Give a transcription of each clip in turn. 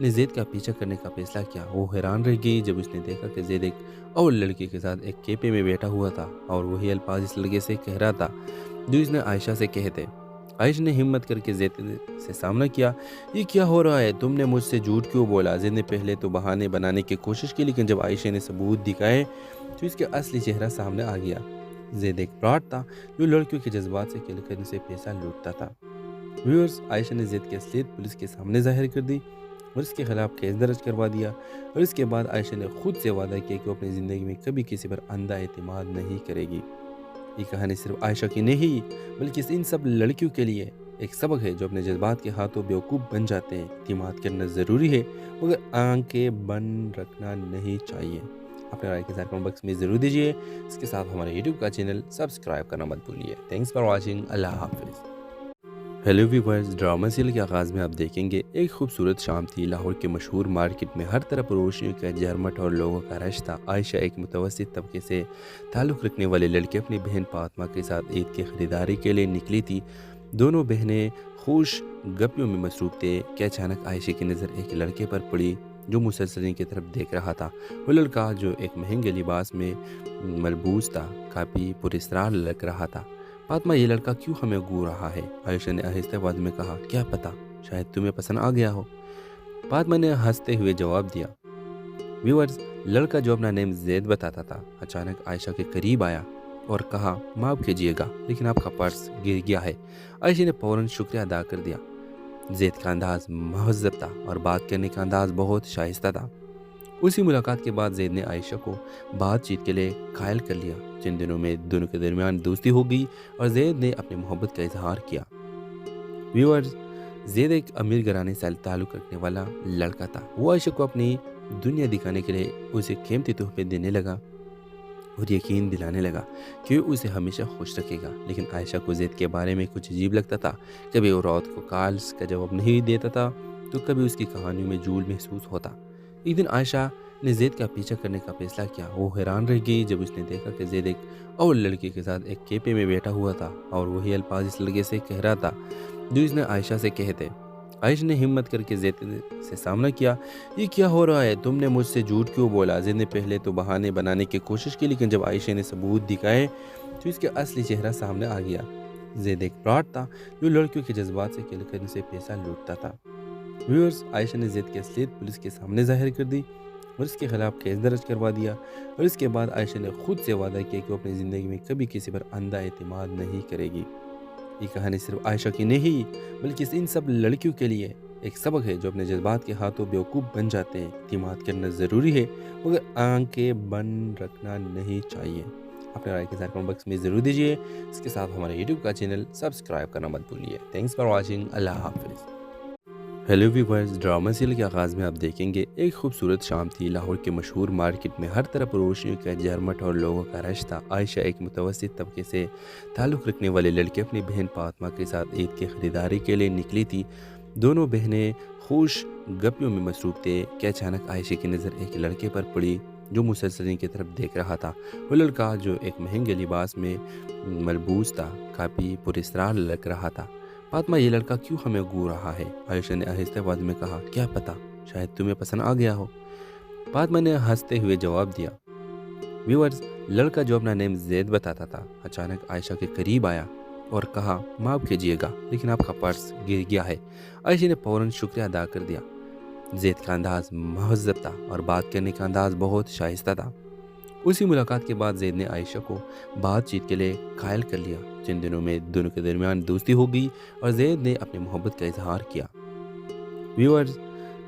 نے زید کا پیچھا کرنے کا فیصلہ کیا۔ وہ حیران رہ گئی جب اس نے دیکھا کہ زید ایک اور لڑکی کے ساتھ ایک کیپے میں بیٹھا ہوا تھا اور وہی الفاظ اس لڑکے سے کہہ رہا تھا جو اس نے عائشہ سے کہے تھے۔ عائشہ نے ہمت کر کے زید سے سامنا کیا۔ یہ کیا ہو رہا ہے؟ تم نے مجھ سے جھوٹ کیوں بولا؟ زید نے پہلے تو بہانے بنانے کی کوشش کی، لیکن جب عائشہ نے ثبوت دکھائے تو اس کا اصلی چہرہ سامنے آ گیا۔ زید ایک فراڈ تھا جو لڑکیوں کے جذبات سے کھیل کر ان سے پیسہ لوٹتا تھا۔ ویورز، عائشہ نے زید کی اصلیت پولیس کے سامنے ظاہر کر دی اور اس کے خلاف کیس درج کروا دیا، اور اس کے بعد عائشہ نے خود سے وعدہ کیا کہ وہ اپنی زندگی میں کبھی کسی پر اندھا اعتماد نہیں کرے گی۔ یہ کہانی صرف عائشہ کی نہیں بلکہ ان سب لڑکیوں کے لیے ایک سبق ہے جو اپنے جذبات کے ہاتھوں بیوقوف بن جاتے ہیں۔ اعتماد کرنا ضروری ہے مگر آنکھیں بند رکھنا نہیں چاہیے۔ اپنے رائے کے ساتھ کمنٹ باکس میں ضرور دیجیے۔ اس کے ساتھ ہمارے یوٹیوب کا چینل سبسکرائب کرنا مت بھولیے۔ Thanks for watching. اللہ حافظ۔ ہیلو ویورز، ڈرامہ سیریل کے آغاز میں آپ دیکھیں گے ایک خوبصورت شام تھی۔ لاہور کے مشہور مارکیٹ میں ہر طرف روشنیوں کا جھرمٹ اور لوگوں کا رش تھا۔ عائشہ ایک متوسط طبقے سے تعلق رکھنے والے لڑکے اپنی بہن فاطمہ کے ساتھ عید کی خریداری کے لیے نکلی تھی۔ دونوں بہنیں خوش گپیوں میں مصروف تھے کہ اچانک عائشہ کی نظر ایک لڑکے پر پڑی جو مسلسل ان کی طرف دیکھ رہا تھا۔ وہ لڑکا جو ایک مہنگے لباس میں ملبوس تھا کافی پراسرار لگ رہا تھا۔ فاطمہ، یہ لڑکا کیوں ہمیں گھور رہا ہے؟ عائشہ نے آہستہ آواز میں کہا۔ کیا پتہ، شاید تمہیں پسند آ گیا ہو، فاطمہ نے ہنستے ہوئے جواب دیا۔ ویورز، لڑکا جو اپنا نیم زید بتاتا تھا اچانک عائشہ کے قریب آیا اور کہا، معاف کیجیے گا لیکن آپ کا پرس گر گیا ہے۔ عائشہ نے فوراً شکریہ ادا کر دیا۔ زید کا انداز مہذب تھا اور بات کرنے کا انداز بہت شائستہ تھا۔ اسی ملاقات کے بعد زید نے عائشہ کو بات چیت کے لیے قائل کر لیا۔ چند دنوں میں دونوں کے درمیان دوستی ہو گئی اور زید نے اپنی محبت کا اظہار کیا۔ ویورز، زید ایک امیر گھرانے سے تعلق رکھنے والا لڑکا تھا۔ وہ عائشہ کو اپنی دنیا دکھانے کے لیے اسے قیمتی تحفے دینے لگا اور یقین دلانے لگا کہ وہ اسے ہمیشہ خوش رکھے گا، لیکن عائشہ کو زید کے بارے میں کچھ عجیب لگتا تھا۔ کبھی وہ رات کو کالز کا جواب نہیں دیتا تھا تو کبھی اس کی کہانیوں میں جھول محسوس ہوتا۔ ایک دن عائشہ نے زید کا پیچھا کرنے کا فیصلہ کیا۔ وہ حیران رہ گئی جب اس نے دیکھا کہ زید ایک اور لڑکی کے ساتھ ایک کیپے میں بیٹھا ہوا تھا اور وہی الفاظ اس لڑکے سے کہہ رہا تھا جو اس نے عائشہ سے کہے تھے۔ عائشہ نے ہمت کر کے زید سے سامنا کیا۔ یہ کیا ہو رہا ہے؟ تم نے مجھ سے جھوٹ کیوں بولا؟ زید نے پہلے تو بہانے بنانے کی کوشش کی، لیکن جب عائشہ نے ثبوت دکھائے تو اس کا اصلی چہرہ سامنے آ گیا۔ زید ایک فراڈ تھا جو لڑکیوں کے جذبات سے کھیل کر ان سے پیسہ لوٹتا تھا۔ ویورز، عائشہ نے زید کی اصلیت پولیس کے سامنے ظاہر کر دی اور اس کے خلاف کیس درج کروا دیا، اور اس کے بعد عائشہ نے خود سے وعدہ کیا کہ وہ اپنی زندگی میں کبھی کسی پر اندھا اعتماد نہیں کرے گی۔ یہ کہانی صرف عائشہ کی نہیں بلکہ ان سب لڑکیوں کے لیے ایک سبق ہے جو اپنے جذبات کے ہاتھوں بیوقوف بن جاتے ہیں۔ اعتماد کرنا ضروری ہے مگر آنکھیں بند رکھنا نہیں چاہیے۔ اپنے رائے کے ساتھ کمنٹ باکس میں ضرور دیجیے۔ اس کے ساتھ ہمارے یوٹیوب کا چینل سبسکرائب کرنا مت بھولیے۔ Thanks for watching. اللہ حافظ۔ ہیلو ویورز، ڈرامہ سیریل کے آغاز میں آپ دیکھیں گے ایک خوبصورت شام تھی۔ لاہور کے مشہور مارکیٹ میں ہر طرف روشنیوں کا جھرمٹ اور لوگوں کا رش تھا۔ عائشہ ایک متوسط طبقے سے تعلق رکھنے والے لڑکے اپنی بہن فاطمہ کے ساتھ عید کی خریداری کے لیے نکلی تھی۔ دونوں بہنیں خوش گپیوں میں مصروف تھے کہ اچانک عائشہ کی نظر ایک لڑکے پر پڑی جو مسلسل ان کی طرف دیکھ رہا تھا۔ وہ لڑکا جو ایک مہنگے لباس میں ملبوس تھا کافی پراسرار لگ رہا تھا۔ فاطمہ، یہ لڑکا کیوں ہمیں گھور رہا ہے؟ عائشہ نے آہستہ آواز میں کہا۔ کیا پتہ، شاید تمہیں پسند آ گیا ہو، فاطمہ نے ہنستے ہوئے جواب دیا۔ ویورز، لڑکا جو اپنا نیم زید بتاتا تھا اچانک عائشہ کے قریب آیا اور کہا، معاف کیجیے گا لیکن آپ کا پرس گر گیا ہے۔ عائشہ نے فوراً شکریہ ادا کر دیا۔ زید کا انداز مہذب تھا اور بات کرنے کا انداز بہت شائستہ تھا۔ اسی ملاقات کے بعد زید نے عائشہ کو بات چیت کے لیے قائل کر لیا۔ چند دنوں میں دونوں کے درمیان دوستی ہو گئی اور زید نے اپنی محبت کا اظہار کیا۔ ویورز،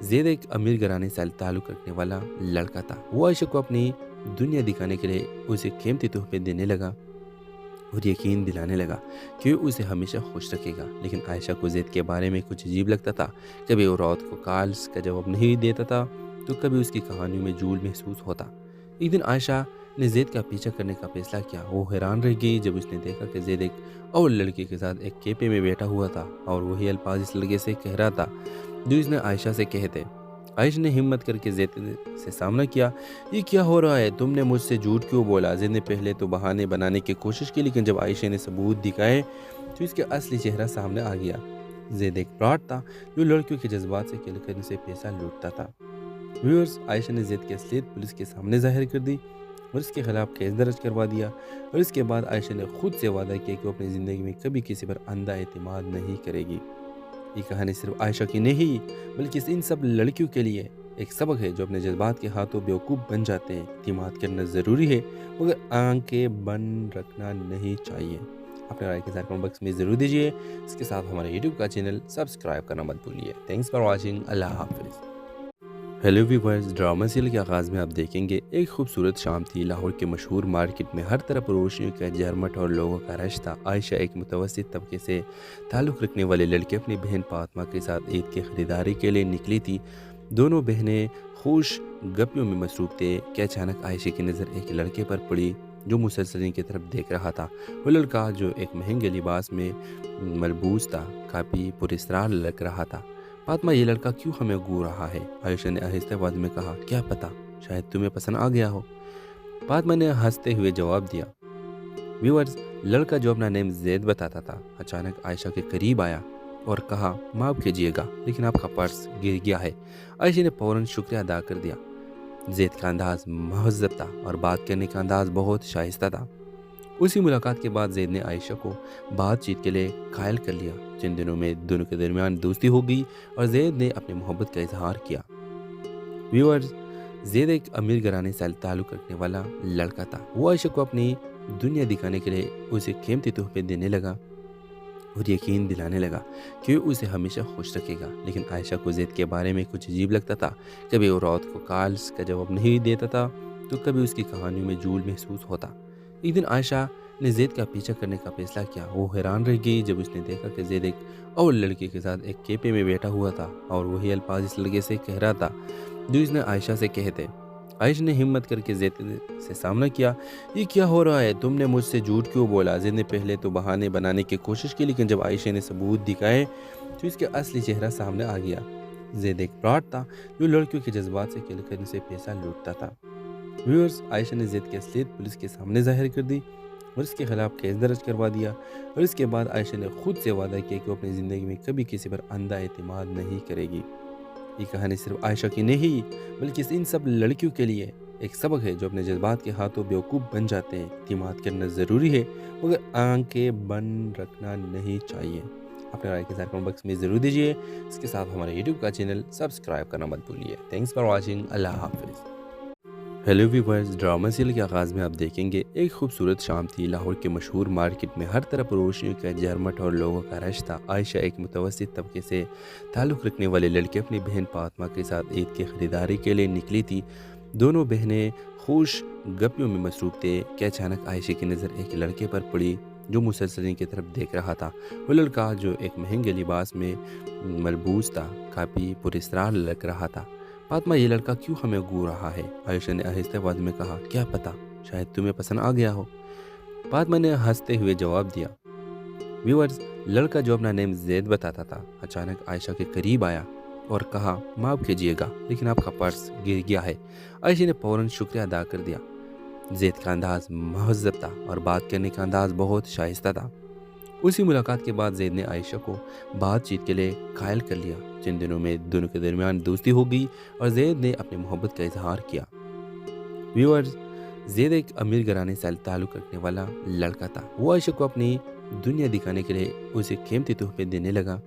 زید ایک امیر گھرانے سے تعلق رکھنے والا لڑکا تھا۔ وہ عائشہ کو اپنی دنیا دکھانے کے لیے اسے قیمتی تحفے دینے لگا اور یقین دلانے لگا کہ وہ اسے ہمیشہ خوش رکھے گا، لیکن عائشہ کو زید کے بارے میں کچھ عجیب لگتا تھا۔ کبھی وہ رات کو کالز کا جواب نہیں دیتا تھا تو کبھی اس کی کہانیوں میں جھول محسوس ہوتا۔ ایک دن عائشہ نے زید کا پیچھا کرنے کا فیصلہ کیا۔ وہ حیران رہ گئی جب اس نے دیکھا کہ زید ایک اور لڑکی کے ساتھ ایک کیپے میں بیٹھا ہوا تھا اور وہی الفاظ اس لڑکے سے کہہ رہا تھا جو اس نے عائشہ سے کہے تھے۔ عائشہ نے ہمت کر کے زید سے سامنا کیا۔ یہ کیا ہو رہا ہے؟ تم نے مجھ سے جھوٹ کیوں بولا؟ زید نے پہلے تو بہانے بنانے کی کوشش کی، لیکن جب عائشہ نے ثبوت دکھائے تو اس کا اصلی چہرہ سامنے آ گیا۔ زید ایک پلاٹ تھا جو لڑکیوں کے جذبات سے کھیل کر اسے پیسہ لوٹتا تھا۔ ویورز، عائشہ نے زید کی اصلیت پولیس کے سامنے ظاہر کر دی اور اس کے خلاف کیس درج کروا دیا، اور اس کے بعد عائشہ نے خود سے وعدہ کیا کہ وہ اپنی زندگی میں کبھی کسی پر اندھا اعتماد نہیں کرے گی۔ یہ کہانی صرف عائشہ کی نہیں بلکہ ان سب لڑکیوں کے لیے ایک سبق ہے جو اپنے جذبات کے ہاتھوں بیوقوف بن جاتے ہیں۔ اعتماد کرنا ضروری ہے مگر آنکھیں بند رکھنا نہیں چاہیے۔ اپنے رائے کے ساتھ کمنٹ باکس میں ضرور دیجیے۔ اس کے ساتھ ہمارے یوٹیوب کا چینل سبسکرائب کرنا مت بھولیے۔ Thanks for watching. اللہ حافظ۔ ہیلو ویورز، ڈرامہ سیریل کے آغاز میں آپ دیکھیں گے ایک خوبصورت شام تھی۔ لاہور کے مشہور مارکیٹ میں ہر طرف روشنیوں کا جھرمٹ اور لوگوں کا رش تھا۔ عائشہ ایک متوسط طبقے سے تعلق رکھنے والے لڑکے اپنی بہن فاطمہ کے ساتھ عید کی خریداری کے لیے نکلی تھی۔ دونوں بہنیں خوش گپیوں میں مصروف تھے کہ اچانک عائشہ کی نظر ایک لڑکے پر پڑی جو مسلسل ان کی طرف دیکھ رہا تھا۔ وہ لڑکا جو ایک مہنگے لباس میں ملبوس تھا کافی پراسرار لگ رہا تھا۔ فاطمہ، یہ لڑکا کیوں ہمیں گھور رہا ہے؟ عائشہ نے آہستہ آواز میں کہا۔ کیا پتا، شاید تمہیں پسند آ گیا ہو۔ فاطمہ نے ہنستے ہوئے جواب دیا۔ ویورز، لڑکا جو اپنا نیم زید بتاتا تھا اچانک عائشہ کے قریب آیا اور کہا، معاف کیجیے گا لیکن آپ کا پرس گر گیا ہے۔ عائشہ نے فوراً شکریہ ادا کر دیا۔ زید کا انداز مہذب تھا اور بات کرنے کا انداز بہت شائستہ تھا۔ اسی ملاقات کے بعد زید نے عائشہ کو بات چیت کے لیے قائل کر لیا۔ چند دنوں میں دونوں کے درمیان دوستی ہو گئی اور زید نے اپنی محبت کا اظہار کیا۔ ویورز، زید ایک امیر گھرانے سے تعلق رکھنے والا لڑکا تھا۔ وہ عائشہ کو اپنی دنیا دکھانے کے لیے اسے قیمتی تحفے دینے لگا اور یقین دلانے لگا کہ وہ اسے ہمیشہ خوش رکھے گا۔ لیکن عائشہ کو زید کے بارے میں کچھ عجیب لگتا تھا۔ کبھی وہ رات کو کالز کا جواب نہیں دیتا تھا تو کبھی اس کی کہانیوں میں جھول محسوس ہوتا۔ ایک دن عائشہ نے زید کا پیچھا کرنے کا فیصلہ کیا۔ وہ حیران رہ گئی جب اس نے دیکھا کہ زید ایک اور لڑکی کے ساتھ ایک کیفے میں بیٹھا ہوا تھا اور وہی الفاظ اس لڑکے سے کہہ رہا تھا جو اس نے عائشہ سے کہے تھے۔ عائشہ نے ہمت کر کے زید سے سامنا کیا۔ یہ کیا ہو رہا ہے؟ تم نے مجھ سے جھوٹ کیوں بولا؟ زید نے پہلے تو بہانے بنانے کی کوشش کی لیکن جب عائشہ نے ثبوت دکھائے تو اس کا اصلی چہرہ سامنے آ گیا۔ زید ایک پلاٹ تھا جو لڑکیوں کے جذبات سے کھیل کر اسے پیسہ لوٹتا تھا۔ ویورز، عائشہ نے زید کی اصلیت پولیس کے سامنے ظاہر کر دی اور اس کے خلاف کیس درج کروا دیا، اور اس کے بعد عائشہ نے خود سے وعدہ کیا کہ وہ اپنی زندگی میں کبھی کسی پر اندھا اعتماد نہیں کرے گی۔ یہ کہانی صرف عائشہ کی نہیں بلکہ ان سب لڑکیوں کے لیے ایک سبق ہے جو اپنے جذبات کے ہاتھوں بیوقوف بن جاتے ہیں۔ اعتماد کرنا ضروری ہے مگر آنکھیں بند رکھنا نہیں چاہیے۔ اپنے رائے کے ساتھ کمنٹ باکس میں ضرور دیجیے۔ اس کے ساتھ ہمارے یوٹیوب کا چینل سبسکرائب کرنا مت بھولیے۔ Thanks for watching. اللہ حافظ۔ ہیلو ویورز، ڈرامہ سیریل کے آغاز میں آپ دیکھیں گے ایک خوبصورت شام تھی۔ لاہور کے مشہور مارکیٹ میں ہر طرف روشنیوں کا جھرمٹ اور لوگوں کا رش تھا۔ عائشہ ایک متوسط طبقے سے تعلق رکھنے والے لڑکے اپنی بہن فاطمہ کے ساتھ عید کی خریداری کے لیے نکلی تھی۔ دونوں بہنیں خوش گپیوں میں مصروف تھے کہ اچانک عائشہ کی نظر ایک لڑکے پر پڑی جو مسلسل ان کی طرف دیکھ رہا تھا۔ وہ لڑکا جو ایک مہنگے لباس میں ملبوس تھا کافی پراسرار لگ رہا تھا۔ فاطمہ، یہ لڑکا کیوں ہمیں گھور رہا ہے؟ عائشہ نے آہستہ آواز میں کہا۔ کیا پتا، شاید تمہیں پسند آ گیا ہو۔ فاطمہ نے ہنستے ہوئے جواب دیا۔ ویورز، لڑکا جو اپنا نیم زید بتاتا تھا اچانک عائشہ کے قریب آیا اور کہا، معاف کیجیے گا لیکن آپ کا پرس گر گیا ہے۔ عائشہ نے فوراً شکریہ ادا کر دیا۔ زید کا انداز مہذب تھا اور بات کرنے کا انداز بہت شائستہ تھا۔ اسی ملاقات کے بعد زید نے عائشہ کو بات چیت کے لیے قائل کر لیا۔ چند دنوں میں دونوں کے درمیان دوستی ہو گئی اور زید نے اپنی محبت کا اظہار کیا۔ ویورز، زید ایک امیر گھرانے سے تعلق رکھنے والا لڑکا تھا۔ وہ عائشہ کو اپنی دنیا دکھانے کے لیے اسے قیمتی تحفے دینے لگا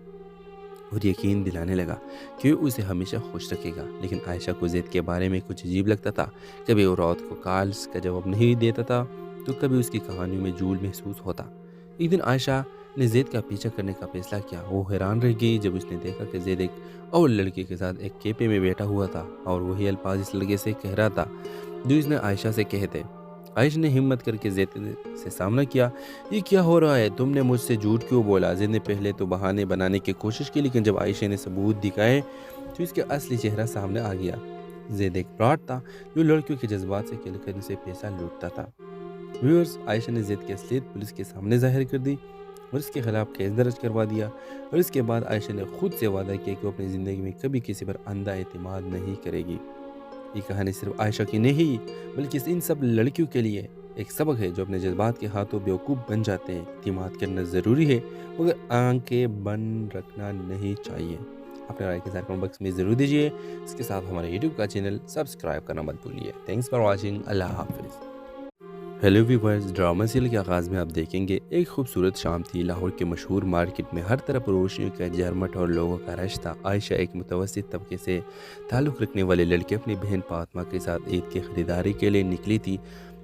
اور یقین دلانے لگا کہ وہ اسے ہمیشہ خوش رکھے گا۔ لیکن عائشہ کو زید کے بارے میں کچھ عجیب لگتا تھا۔ کبھی وہ رات کو کالز کا جواب نہیں دیتا تھا تو کبھی اس کی کہانیوں میں جھول محسوس ہوتا۔ ایک دن عائشہ نے زید کا پیچھا کرنے کا فیصلہ کیا۔ وہ حیران رہ گئی جب اس نے دیکھا کہ زید ایک اور لڑکی کے ساتھ ایک کیفے میں بیٹھا ہوا تھا اور وہی الفاظ اس لڑکے سے کہہ رہا تھا جو اس نے عائشہ سے کہے تھے۔ عائشہ نے ہمت کر کے زید سے سامنا کیا۔ یہ کیا ہو رہا ہے؟ تم نے مجھ سے جھوٹ کیوں بولا؟ زید نے پہلے تو بہانے بنانے کی کوشش کی لیکن جب عائشہ نے ثبوت دکھائے تو اس کا اصلی چہرہ سامنے آ گیا۔ زید ایک پلاٹ تھا جو لڑکیوں کے جذبات سے کھیل کر اسے پیسہ لوٹتا تھا۔ ویورز، عائشہ نے زید کی اصلیت پولیس کے سامنے ظاہر کر دی اور اس کے خلاف کیس درج کروا دیا، اور اس کے بعد عائشہ نے خود سے وعدہ کیا کہ وہ اپنی زندگی میں کبھی کسی پر اندھا اعتماد نہیں کرے گی۔ یہ کہانی صرف عائشہ کی نہیں بلکہ ان سب لڑکیوں کے لیے ایک سبق ہے جو اپنے جذبات کے ہاتھوں بیوقوف بن جاتے ہیں۔ اعتماد کرنا ضروری ہے مگر آنکھیں بند رکھنا نہیں چاہیے۔ اپنے رائے کے ساتھ کمنٹ باکس میں ضرور دیجیے۔ اس کے ساتھ ہمارے یوٹیوب کا چینل سبسکرائب کرنا مت بھولیے۔ Thanks for watching. اللہ حافظ۔ ہیلو ویورز، ڈرامہ سیریل کے آغاز میں آپ دیکھیں گے ایک خوبصورت شام تھی۔ لاہور کے مشہور مارکیٹ میں ہر طرف روشنیوں کا جھرمٹ اور لوگوں کا رش تھا۔ عائشہ ایک متوسط طبقے سے تعلق رکھنے والے لڑکی اپنی بہن فاطمہ کے ساتھ عید کی خریداری کے لیے نکلی تھی۔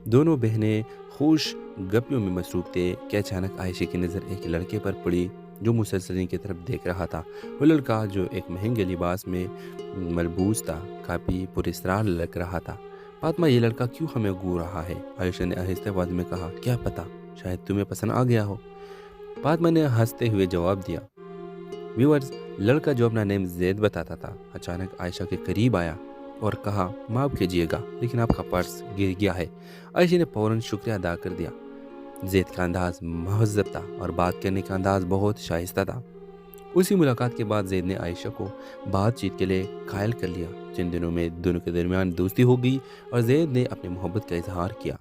دونوں بہنیں خوش گپیوں میں مصروف تھے کہ اچانک عائشہ کی نظر ایک لڑکے پر پڑی جو مسلسل ان کی طرف دیکھ رہا تھا۔ وہ لڑکا جو ایک مہنگے لباس میں ملبوس تھا کافی پراسرار لگ رہا تھا۔ فاطمہ، یہ لڑکا کیوں ہمیں گھور رہا ہے؟ عائشہ نے آہستہ آواز میں کہا۔ کیا پتہ، شاید تمہیں پسند آ گیا ہو۔ فاطمہ نے ہنستے ہوئے جواب دیا۔ ویورز، لڑکا جو اپنا نیم زید بتاتا تھا اچانک عائشہ کے قریب آیا اور کہا، معاف کیجیے گا لیکن آپ کا پرس گر گیا ہے۔ عائشہ نے فوراً شکریہ ادا کر دیا۔ زید کا انداز مہذب تھا اور بات کرنے کا انداز بہت شائستہ تھا۔ اسی ملاقات کے بعد زید نے عائشہ کو بات چیت کے لیے قائل کر لیا۔ چند دنوں میں دونوں کے درمیان دوستی ہو گئی اور زید نے اپنی محبت کا اظہار کیا۔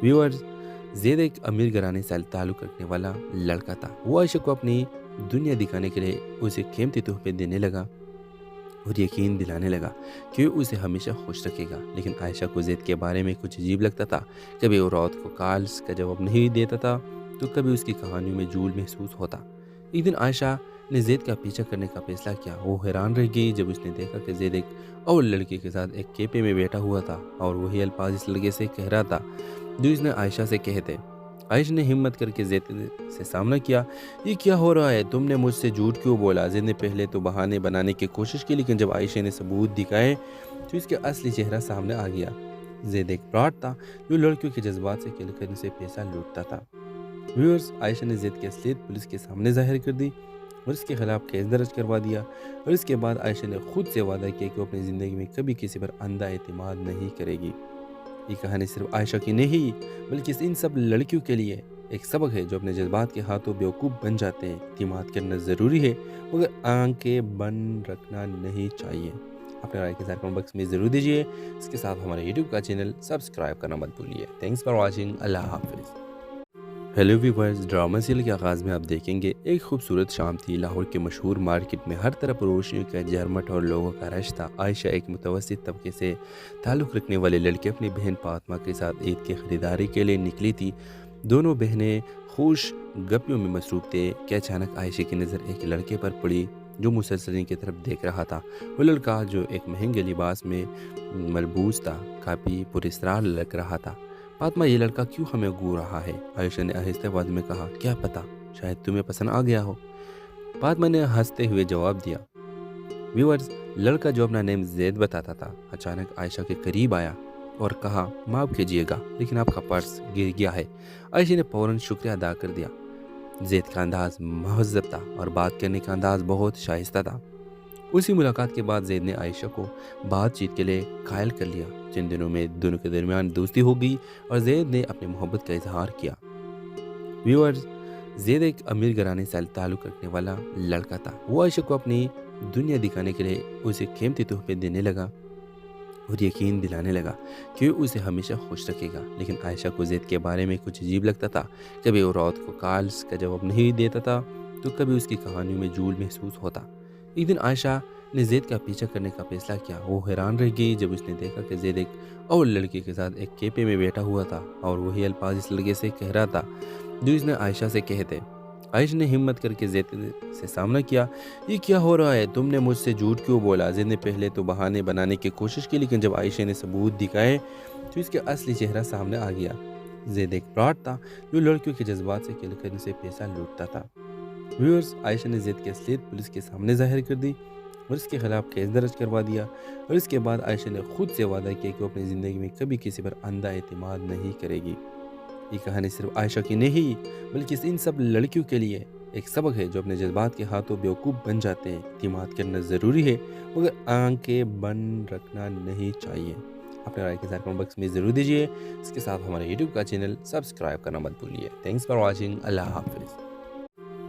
ویورز، زید ایک امیر گھرانے سے تعلق رکھنے والا لڑکا تھا۔ وہ عائشہ کو اپنی دنیا دکھانے کے لیے اسے قیمتی تحفے دینے لگا اور یقین دلانے لگا کہ وہ اسے ہمیشہ خوش رکھے گا۔ لیکن عائشہ کو زید کے بارے میں کچھ عجیب لگتا تھا۔ کبھی وہ رات کو کالز کا جواب نہیں دیتا تھا تو کبھی اس کی کہانیوں میں جھول محسوس ہوتا۔ ایک دن عائشہ نے زید کا پیچھا کرنے کا فیصلہ کیا۔ وہ حیران رہ گئی جب اس نے دیکھا کہ زید ایک اور لڑکی کے ساتھ ایک کیفے میں بیٹھا ہوا تھا اور وہی الفاظ اس لڑکے سے کہہ رہا تھا جو اس نے عائشہ سے کہے تھے۔ عائشہ نے ہمت کر کے زید سے سامنا کیا۔ یہ کیا ہو رہا ہے؟ تم نے مجھ سے جھوٹ کیوں بولا؟ زید نے پہلے تو بہانے بنانے کی کوشش کی لیکن جب عائشہ نے ثبوت دکھائے تو اس کا اصلی چہرہ سامنے آ گیا۔ زید ایک فراڈ تھا جو لڑکیوں کے جذبات سے کھیل کر ان سے پیسہ لوٹتا تھا۔ ویورز، عائشہ نے زید کی اصلیت پولیس کے سامنے ظاہر کر دی اور اس کے خلاف کیس درج کروا دیا، اور اس کے بعد عائشہ نے خود سے وعدہ کیا کہ وہ اپنی زندگی میں کبھی کسی پر اندھا اعتماد نہیں کرے گی۔ یہ کہانی صرف عائشہ کی نہیں بلکہ ان سب لڑکیوں کے لیے ایک سبق ہے جو اپنے جذبات کے ہاتھوں بیوقوف بن جاتے ہیں۔ اعتماد کرنا ضروری ہے مگر آنکھیں بند رکھنا نہیں چاہیے۔ اپنے رائے کے ساتھ کمنٹ باکس میں ضرور دیجیے۔ اس کے ساتھ ہمارے یوٹیوب کا چینل سبسکرائب کرنا مت بھولیے۔ Thanks for watching. اللہ حافظ۔ ہیلو ویورز، ڈرامہ سیریل کے آغاز میں آپ دیکھیں گے ایک خوبصورت شام تھی۔ لاہور کے مشہور مارکیٹ میں ہر طرف روشنیوں کا جھرمٹ اور لوگوں کا رش تھا۔ عائشہ ایک متوسط طبقے سے تعلق رکھنے والے لڑکی اپنی بہن فاطمہ کے ساتھ عید کی خریداری کے لیے نکلی تھی۔ دونوں بہنیں خوش گپیوں میں مصروف تھے کہ اچانک عائشہ کی نظر ایک لڑکے پر پڑی جو مسلسل ان کی طرف دیکھ رہا تھا۔ وہ لڑکا جو ایک مہنگے لباس میں ملبوس تھا کافی پراسرار لگ رہا تھا۔ فاطمہ، یہ لڑکا کیوں ہمیں گھور رہا ہے؟ عائشہ نے آہستہ آواز میں کہا۔ کیا پتہ، شاید تمہیں پسند آ گیا ہو۔ فاطمہ نے ہنستے ہوئے جواب دیا۔ ویورز، لڑکا جو اپنا نیم زید بتاتا تھا اچانک عائشہ کے قریب آیا اور کہا، معاف کیجیے گا لیکن آپ کا پرس گر گیا ہے۔ عائشہ نے فوراً شکریہ ادا کر دیا۔ زید کا انداز مہذب تھا اور بات کرنے کا انداز بہت شائستہ تھا۔ اسی ملاقات کے بعد زید نے عائشہ کو بات چیت کے لیے قائل کر لیا۔ چند دنوں میں دونوں کے درمیان دوستی ہو گئی اور زید نے اپنی محبت کا اظہار کیا۔ ویورز، زید ایک امیر گھرانے سے تعلق رکھنے والا لڑکا تھا۔ وہ عائشہ کو اپنی دنیا دکھانے کے لیے اسے قیمتی تحفے دینے لگا اور یقین دلانے لگا کہ وہ اسے ہمیشہ خوش رکھے گا۔ لیکن عائشہ کو زید کے بارے میں کچھ عجیب لگتا تھا۔ کبھی وہ رات کو کالز کا جواب نہیں دیتا تھا تو کبھی اس کی کہانیوں میں جھول محسوس ہوتا۔ ایک دن عائشہ نے زید کا پیچھا کرنے کا فیصلہ کیا۔ وہ حیران رہ گئی جب اس نے دیکھا کہ زید ایک اور لڑکی کے ساتھ ایک کیفے میں بیٹھا ہوا تھا اور وہی الفاظ اس لڑکے سے کہہ رہا تھا جو اس نے عائشہ سے کہے تھے۔ عائشہ نے ہمت کر کے زید سے سامنا کیا۔ یہ کیا ہو رہا ہے؟ تم نے مجھ سے جھوٹ کیوں بولا؟ زید نے پہلے تو بہانے بنانے کی کوشش کی لیکن جب عائشہ نے ثبوت دکھائے تو اس کا اصلی چہرہ سامنے آ گیا۔ زید ایک فراڈ تھا جو لڑکیوں کے جذبات سے کھیل کر ان سے پیسہ لوٹتا تھا۔ ویورز، عائشہ نے زید کی اصلیت پولیس کے سامنے ظاہر کر دی اور اس کے خلاف کیس درج کروا دیا، اور اس کے بعد عائشہ نے خود سے وعدہ کیا کہ وہ اپنی زندگی میں کبھی کسی پر اندھا اعتماد نہیں کرے گی۔ یہ کہانی صرف عائشہ کی نہیں بلکہ ان سب لڑکیوں کے لیے ایک سبق ہے جو اپنے جذبات کے ہاتھوں بیوقوف بن جاتے ہیں۔ اعتماد کرنا ضروری ہے مگر آنکھیں بند رکھنا نہیں چاہیے۔ اپنے رائے کے ساتھ کمنٹ باکس میں ضرور دیجیے۔ اس کے ساتھ ہمارے یوٹیوب کا چینل سبسکرائب کرنا مت بھولیے۔ Thanks for watching. اللہ حافظ۔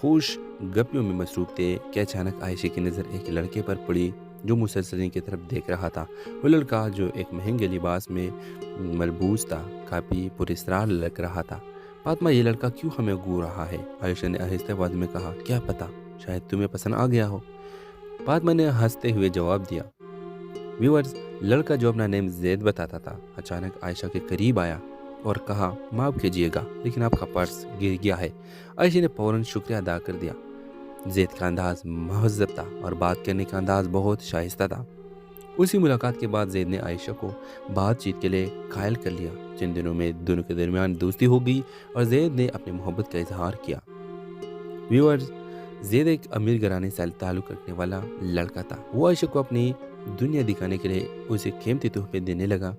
خوش گپیوں میں مصروف تھے کہ اچانک عائشہ کی نظر ایک لڑکے پر پڑی جو مسلسل ان کی طرف دیکھ رہا تھا۔ وہ لڑکا جو ایک مہنگے لباس میں ملبوس تھا کافی پراسرار لگ رہا تھا۔ فاطمہ، یہ لڑکا کیوں ہمیں گھور رہا ہے؟ عائشہ نے آہستہ آواز میں کہا۔ کیا پتہ، شاید تمہیں پسند آ گیا ہو۔ فاطمہ نے ہنستے ہوئے جواب دیا۔ ویورز، لڑکا جو اپنا نیم زید بتاتا تھا اچانک عائشہ کے قریب آیا اور کہا، معاف کیجیے گا لیکن آپ کا پرس گر گیا ہے۔ عائشہ نے فوراً شکریہ ادا کر دیا۔ زید کا انداز مہذب تھا اور بات کرنے کا انداز بہت شائستہ تھا۔ اسی ملاقات کے بعد زید نے عائشہ کو بات چیت کے لیے قائل کر لیا۔ چند دنوں میں دونوں کے درمیان دوستی ہو گئی اور زید نے اپنی محبت کا اظہار کیا۔ ویورز، زید ایک امیر گھرانے سے تعلق رکھنے والا لڑکا تھا۔ وہ عائشہ کو اپنی دنیا دکھانے کے لیے اسے قیمتی تحفے دینے لگا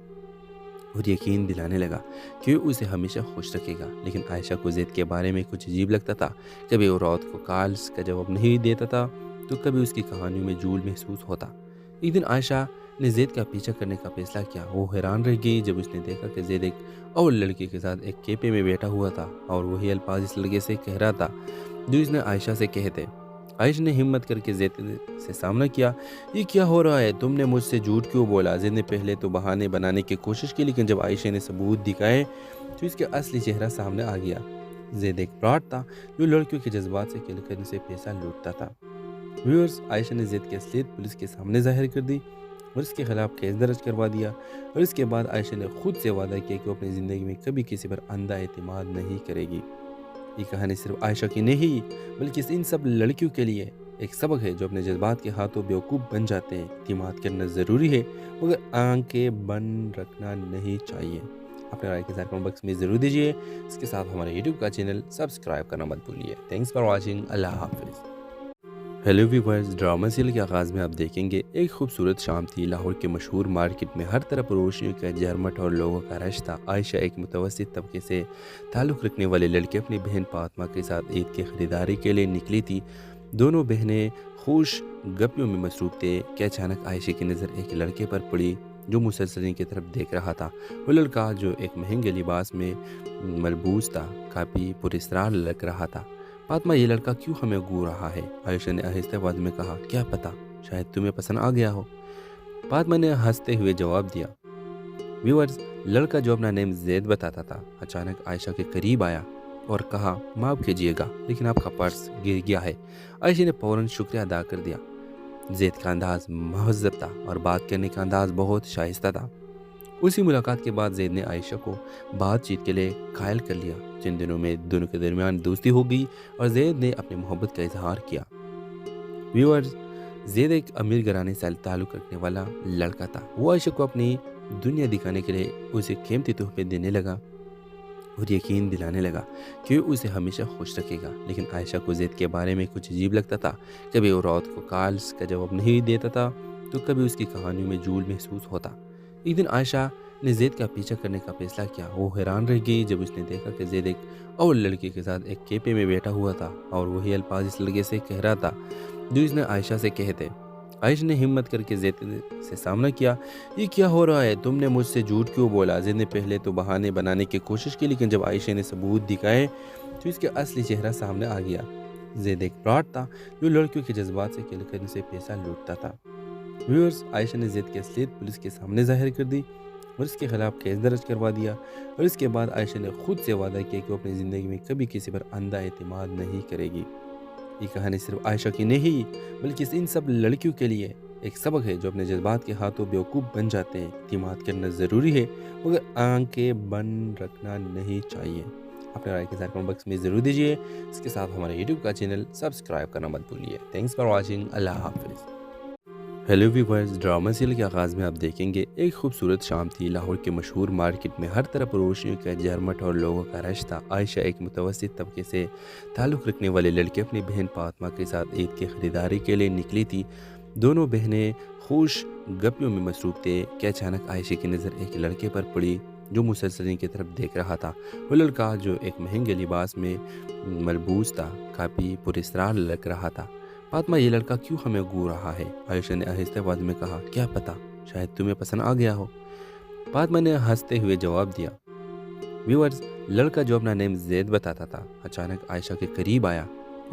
اور یقین دلانے لگا کہ وہ اسے ہمیشہ خوش رکھے گا۔ لیکن عائشہ کو زید کے بارے میں کچھ عجیب لگتا تھا۔ کبھی وہ رات کو کالز کا جواب نہیں دیتا تھا تو کبھی اس کی کہانیوں میں جھول محسوس ہوتا۔ ایک دن عائشہ نے زید کا پیچھا کرنے کا فیصلہ کیا۔ وہ حیران رہ گئی جب اس نے دیکھا کہ زید ایک اور لڑکی کے ساتھ ایک کیفے میں بیٹھا ہوا تھا اور وہی الفاظ اس لڑکے سے کہہ رہا تھا جو اس نے عائشہ سے کہے تھے۔ عائشہ نے ہمت کر کے زید سے سامنا کیا۔ یہ کیا ہو رہا ہے؟ تم نے مجھ سے جھوٹ کیوں بولا؟ زید نے پہلے تو بہانے بنانے کی کوشش کی، لیکن جب عائشہ نے ثبوت دکھائے تو اس کا اصلی چہرہ سامنے آ گیا۔ زید ایک فراڈ تھا جو لڑکیوں کے جذبات سے کھیل کر ان سے پیسہ لوٹتا تھا۔ ویورز، عائشہ نے زید کی اصلیت پولیس کے سامنے ظاہر کر دی اور اس کے خلاف کیس درج کروا دیا، اور اس کے بعد عائشہ نے خود سے وعدہ کیا کہ وہ اپنی زندگی میں کبھی کسی پر اندھا اعتماد نہیں کرے گی۔ یہ کہانی صرف عائشہ کی نہیں بلکہ ان سب لڑکیوں کے لیے ایک سبق ہے جو اپنے جذبات کے ہاتھوں بیوقوف بن جاتے ہیں۔ اعتماد کرنا ضروری ہے مگر آنکھیں بند رکھنا نہیں چاہیے۔ اپنے رائے کے اظہار کمنٹ باکس میں ضرور دیجیے۔ اس کے ساتھ ہمارے یوٹیوب کا چینل سبسکرائب کرنا مت بھولیے۔ Thanks for watching. اللہ حافظ۔ ہیلو ویورز، ڈرامہ سیریل کے آغاز میں آپ دیکھیں گے ایک خوبصورت شام تھی۔ لاہور کے مشہور مارکیٹ میں ہر طرف روشنیوں کا جھرمٹ اور لوگوں کا رش تھا۔ عائشہ ایک متوسط طبقے سے تعلق رکھنے والے لڑکے اپنی بہن فاطمہ کے ساتھ عید کی خریداری کے لیے نکلی تھی۔ دونوں بہنیں خوش گپیوں میں مصروف تھے کہ اچانک عائشہ کی نظر ایک لڑکے پر پڑی جو مسلسل ان کی طرف دیکھ رہا تھا۔ وہ لڑکا جو ایک مہنگے لباس میں ملبوس تھا کافی پراسرار لگ رہا تھا۔ فاطمہ، یہ لڑکا کیوں ہمیں گھور رہا ہے؟ عائشہ نے آہستہ آواز میں کہا۔ کیا پتہ، شاید تمہیں پسند آ گیا ہو۔ فاطمہ نے ہنستے ہوئے جواب دیا۔ ویورز، لڑکا جو اپنا نیم زید بتاتا تھا اچانک عائشہ کے قریب آیا اور کہا، معاف کیجیے گا لیکن آپ کا پرس گر گیا ہے۔ عائشہ نے فوراً شکریہ ادا کر دیا۔ زید کا انداز مہذب تھا اور بات کرنے کا انداز بہت شائستہ تھا۔ اسی ملاقات کے بعد زید نے عائشہ کو بات چیت کے لیے قائل کر لیا۔ چند دنوں میں دونوں کے درمیان دوستی ہو گئی اور زید نے اپنی محبت کا اظہار کیا۔ ویورز، زید ایک امیر گھرانے سے تعلق رکھنے والا لڑکا تھا۔ وہ عائشہ کو اپنی دنیا دکھانے کے لیے اسے قیمتی تحفے دینے لگا اور یقین دلانے لگا کہ وہ اسے ہمیشہ خوش رکھے گا۔ لیکن عائشہ کو زید کے بارے میں کچھ عجیب لگتا تھا۔ کبھی وہ رات کو کالز کا جواب نہیں دیتا تھا تو کبھی اس کی کہانیوں میں جھول محسوس ہوتا۔ ایک دن عائشہ نے زید کا پیچھا کرنے کا فیصلہ کیا۔ وہ حیران رہ گئی جب اس نے دیکھا کہ زید ایک اور لڑکی کے ساتھ ایک کیفے میں بیٹھا ہوا تھا اور وہی الفاظ اس لڑکے سے کہہ رہا تھا جو اس نے عائشہ سے کہے تھے۔ عائشہ نے ہمت کر کے زید سے سامنا کیا۔ یہ کیا ہو رہا ہے؟ تم نے مجھ سے جھوٹ کیوں بولا؟ زید نے پہلے تو بہانے بنانے کی کوشش کی، لیکن جب عائشہ نے ثبوت دکھائے تو اس کا اصلی چہرہ سامنے آ گیا۔ زید ایک فراڈ تھا جو لڑکیوں کے جذبات سے کھیل کر ان سے پیسہ لوٹتا تھا۔ ویورز، عائشہ نے زید کی اصلیت پولیس کے سامنے ظاہر کر دی اور اس کے خلاف کیس درج کروا دیا، اور اس کے بعد عائشہ نے خود سے وعدہ کیا کہ وہ اپنی زندگی میں کبھی کسی پر اندھا اعتماد نہیں کرے گی۔ یہ کہانی صرف عائشہ کی نہیں بلکہ ان سب لڑکیوں کے لیے ایک سبق ہے جو اپنے جذبات کے ہاتھوں بیوقوف بن جاتے ہیں۔ اعتماد کرنا ضروری ہے مگر آنکھیں بند رکھنا نہیں چاہیے۔ اپنے رائے کے اظہار کمنٹ باکس میں ضرور دیجیے۔ اس کے ساتھ ہمارے یوٹیوب کا چینل سبسکرائب کرنا مت بھولیے۔ Thanks for watching. اللہ حافظ۔ ہیلو ویورز، ڈرامہ سیریل کے آغاز میں آپ دیکھیں گے ایک خوبصورت شام تھی۔ لاہور کے مشہور مارکیٹ میں ہر طرف روشنیوں کا جھرمٹ اور لوگوں کا رش تھا۔ عائشہ ایک متوسط طبقے سے تعلق رکھنے والے لڑکے اپنی بہن فاطمہ کے ساتھ عید کی خریداری کے لیے نکلی تھی۔ دونوں بہنیں خوش گپیوں میں مصروف تھے کہ اچانک عائشہ کی نظر ایک لڑکے پر پڑی جو مسلسل ان کی طرف دیکھ رہا تھا۔ وہ لڑکا جو ایک مہنگے لباس میں ملبوس تھا کافی پراسرار لگ رہا تھا۔ فاطمہ، یہ لڑکا کیوں ہمیں گھور رہا ہے؟ عائشہ نے آہستہ آواز میں کہا۔ کیا پتہ، شاید تمہیں پسند آ گیا ہو۔ فاطمہ نے ہنستے ہوئے جواب دیا۔ ویورز، لڑکا جو اپنا نیم زید بتاتا تھا اچانک عائشہ کے قریب آیا